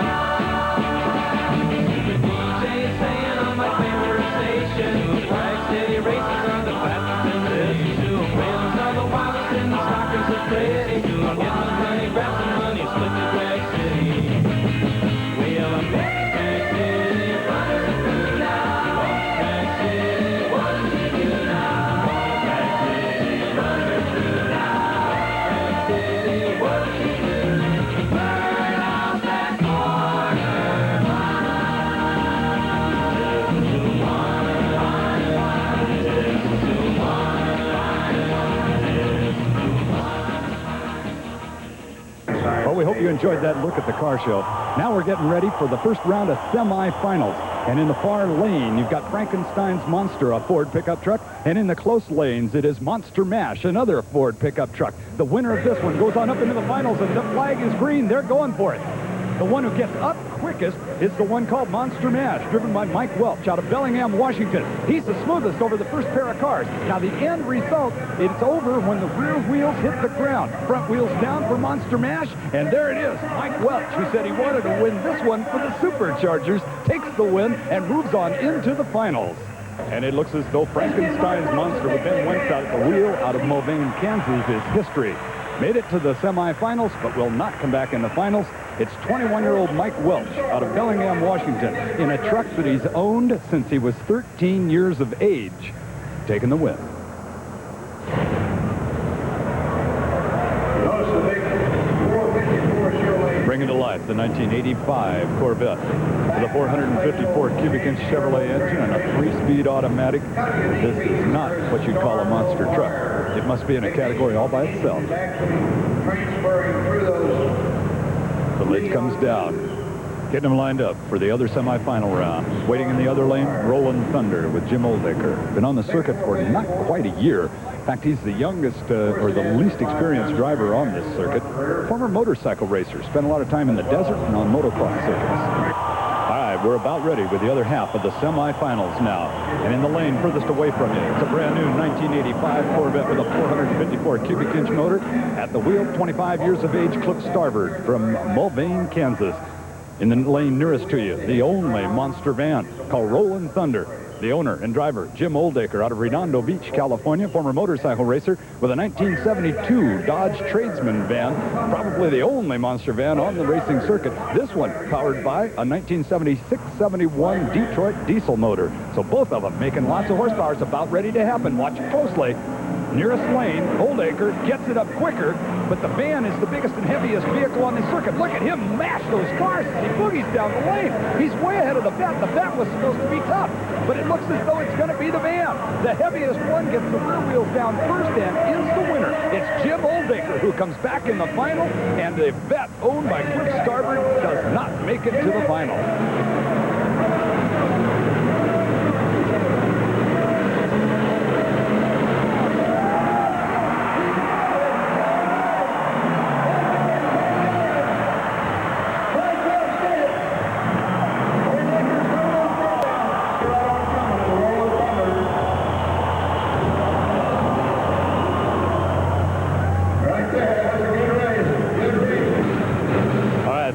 The DJ is saying on my favorite station, Drag City races are the fastest in the nation. Wheels are the wildest and the stalkers are pretty. I'm getting the money, grab some money, split the Drag City. Well, I'm Drag City, runner through now. Drag City, what does she do now? Drag City, runner through now. Drag City, what does she do? Burn out that corner Well, we hope you enjoyed that look at the car show. Now we're getting ready for the first round of semifinals. And in the far lane, you've got Frankenstein's Monster, a Ford pickup truck. And in the close lanes, it is Monster Mash, another Ford pickup truck. The winner of this one goes on up into the finals, and the flag is green. They're going for it. The one who gets up quickest is the one called Monster Mash, driven by Mike Welch out of Bellingham, Washington. He's the smoothest over the first pair of cars. Now, the end result, it's over when the rear wheels hit the ground. Front wheels down for Monster Mash, and there it is. Mike Welch, who said he wanted to win this one for the Superchargers, takes the win and moves on into the finals. And it looks as though Frankenstein's monster with Ben Wentz out at the wheel out of Mulvane, Kansas is history. Made it to the semifinals, but will not come back in the finals. It's 21-year-old Mike Welch out of Bellingham, Washington, in a truck that he's owned since he was 13 years of age, taking the win. Bringing to life the 1985 Corvette with a 454 cubic inch Chevrolet engine and a 3-speed automatic. This is not what you'd call a monster truck. It must be in a category all by itself. The lid comes down. Getting them lined up for the other semifinal round. Waiting in the other lane, Rolling Thunder with Jim Oldacre. Been on the circuit for not quite a year. In fact, he's the youngest or the least experienced driver on this circuit. Former motorcycle racer. Spent a lot of time in the desert and on motocross circuits. All right, we're about ready with the other half of the semifinals now. And in the lane furthest away from you, it's a brand new 1985 Corvette with a 454 cubic inch motor. At the wheel, 25 years of age, Cliff Starboard from Mulvane, Kansas. In the lane nearest to you, the only monster van called Rolling Thunder. The owner and driver, Jim Oldacre, out of Redondo Beach, California, former motorcycle racer with a 1972 Dodge Tradesman van, probably the only monster van on the racing circuit. This one powered by a 1976-71 Detroit diesel motor. So both of them making lots of horsepower. It's about ready to happen. Watch closely. Nearest lane, Oldacre gets it up quicker, but the van is the biggest and heaviest vehicle on the circuit. Look at him mash those cars as he boogies down the lane. He's way ahead of the vet. The vet was supposed to be tough, but it looks as though it's going to be the van. The heaviest one gets the rear wheels down first and is the winner. It's Jim Oldacre who comes back in the final, and the vet owned by Cliff Starboard does not make it to the final.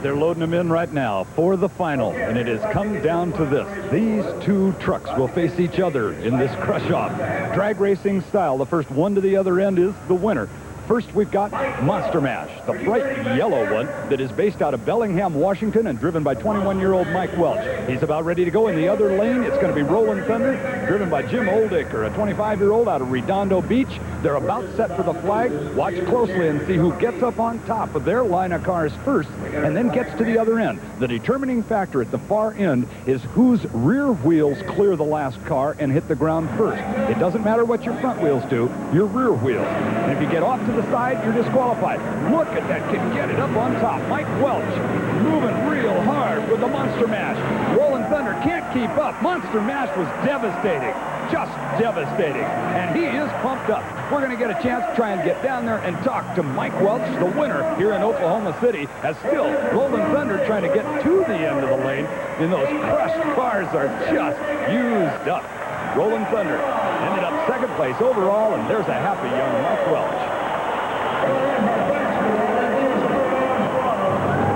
They're loading them in right now for the final, and it has come down to this. These two trucks will face each other in this crush-off. Drag racing style, the first one to the other end is the winner. First, we've got Monster Mash, the bright yellow one that is based out of Bellingham, Washington, and driven by 21-year-old Mike Welch. He's about ready to go in the other lane. It's going to be Rolling Thunder, driven by Jim Oldacre, a 25-year-old out of Redondo Beach. They're about set for the flag. Watch closely and see who gets up on top of their line of cars first and then gets to the other end. The determining factor at the far end is whose rear wheels clear the last car and hit the ground first. It doesn't matter what your front wheels do, your rear wheels. And if you get off to the side, you're disqualified. Look at that kid get it up on top. Mike Welch moving real hard with the Monster Mash. Rolling Thunder can't keep up. Monster Mash was devastating. Just devastating. And he is pumped up. We're going to get a chance to try and get down there and talk to Mike Welch, the winner here in Oklahoma City, as still Rolling Thunder trying to get to the end of the lane, and those crushed cars are just used up. Rolling Thunder ended up second place overall, and there's a happy young Mike Welch.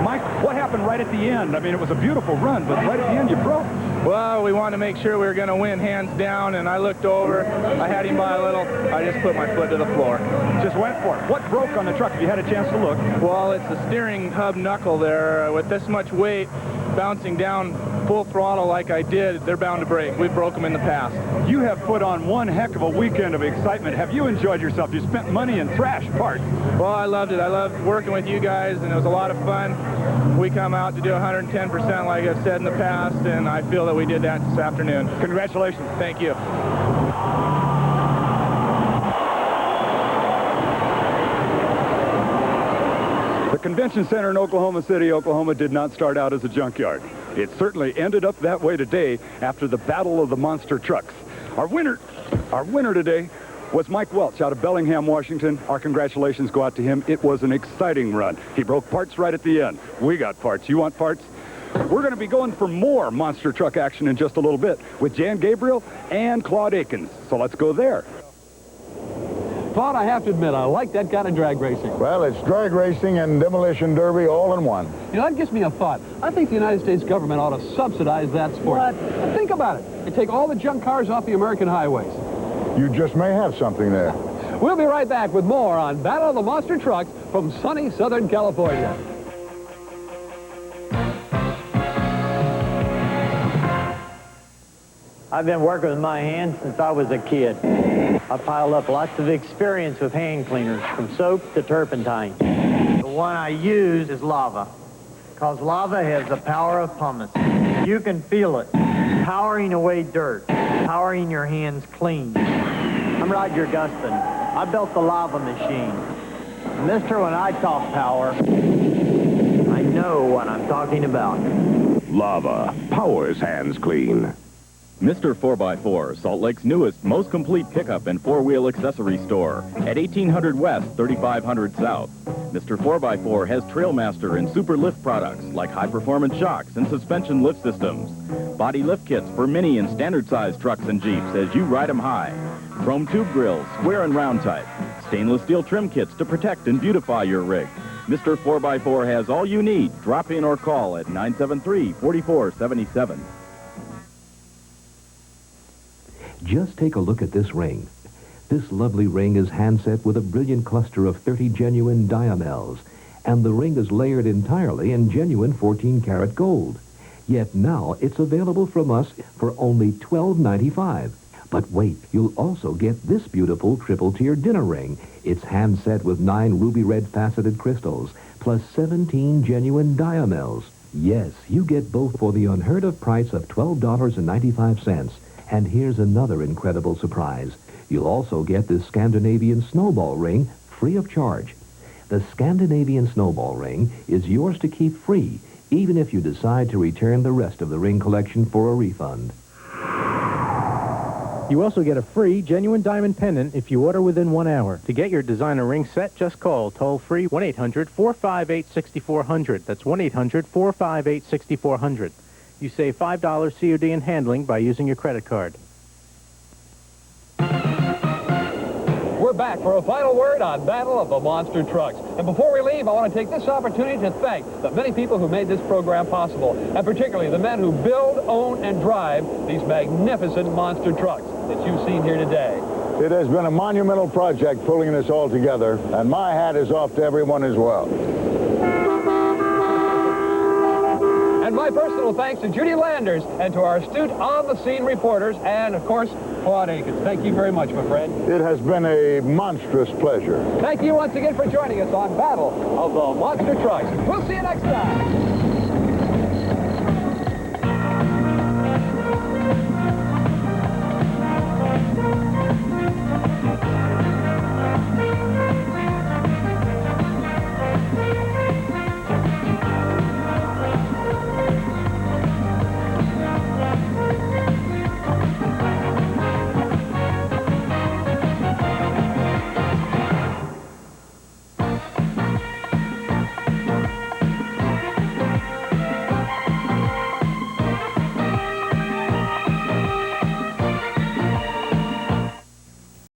Mike, what happened right at the end? I mean, it was a beautiful run, but right at the end you broke. Well, we wanted to make sure we were going to win hands down, and I looked over. I had him by a little. I just put my foot to the floor. Just went for it. What broke on the truck if you had a chance to look? Well, it's the steering hub knuckle there. With this much weight bouncing down full throttle like I did, they're bound to break. We've broke them in the past. You have put on one heck of a weekend of excitement. Have you enjoyed yourself? You spent money in trash parts. Well, I loved it. I loved working with you guys, and it was a lot of fun. We come out to do 110% like I've said in the past, and I feel that we did that this afternoon. Congratulations. Thank you. The convention center in Oklahoma City, Oklahoma did not start out as a junkyard. It certainly ended up that way today after the battle of the monster trucks. Our winner today was Mike Welch out of Bellingham, Washington. Our congratulations go out to him. It was an exciting run. He broke parts right at the end. We got parts. You want parts? We're going to be going for more monster truck action in just a little bit with Jan Gabriel and Claude Akins. So let's go there. Claude, I have to admit, I like that kind of drag racing. Well, it's drag racing and demolition derby all in one. You know, that gives me a thought. I think the United States government ought to subsidize that sport. What? Think about it. They take all the junk cars off the American highways. You just may have something there. We'll be right back with more on Battle of the Monster Trucks from sunny Southern California. I've been working with my hands since I was a kid. I've piled up lots of experience with hand cleaners, from soap to turpentine. The one I use is lava, because lava has the power of pumice. You can feel it, powering away dirt, powering your hands clean. I'm Roger Gustin. I built the lava machine. Mister, when I talk power, I know what I'm talking about. Lava powers hands clean. Mr. 4x4, Salt Lake's newest, most complete pickup and four-wheel accessory store at 1800 West, 3500 South. Mr. 4x4 has Trailmaster and Super Lift products like high-performance shocks and suspension lift systems. Body lift kits for mini and standard-sized trucks and Jeeps as you ride them high. Chrome tube grills, square and round type. Stainless steel trim kits to protect and beautify your rig. Mr. 4x4 has all you need. Drop in or call at 973-4477. Just take a look at this ring. This lovely ring is handset with a brilliant cluster of 30 genuine diamels, and the ring is layered entirely in genuine 14-karat gold. Yet now it's available from us for only $12.95. But wait, you'll also get this beautiful triple-tier dinner ring. It's handset with 9 ruby red faceted crystals, plus 17 genuine diamels. Yes, you get both for the unheard-of price of $12.95. And here's another incredible surprise. You'll also get this Scandinavian snowball ring free of charge. The Scandinavian snowball ring is yours to keep free, even if you decide to return the rest of the ring collection for a refund. You also get a free genuine diamond pendant if you order within 1 hour. To get your designer ring set, just call toll-free 1-800-458-6400. That's 1-800-458-6400. You save $5 COD and handling by using your credit card. We're back for a final word on Battle of the Monster Trucks. And before we leave, I want to take this opportunity to thank the many people who made this program possible, and particularly the men who build, own, and drive these magnificent monster trucks that you've seen here today. It has been a monumental project pulling this all together, and my hat is off to everyone as well. And my personal thanks to Judy Landers and to our astute on-the-scene reporters and, of course, Claude Akins. Thank you very much, my friend. It has been a monstrous pleasure. Thank you once again for joining us on Battle of the Monster Trucks. We'll see you next time.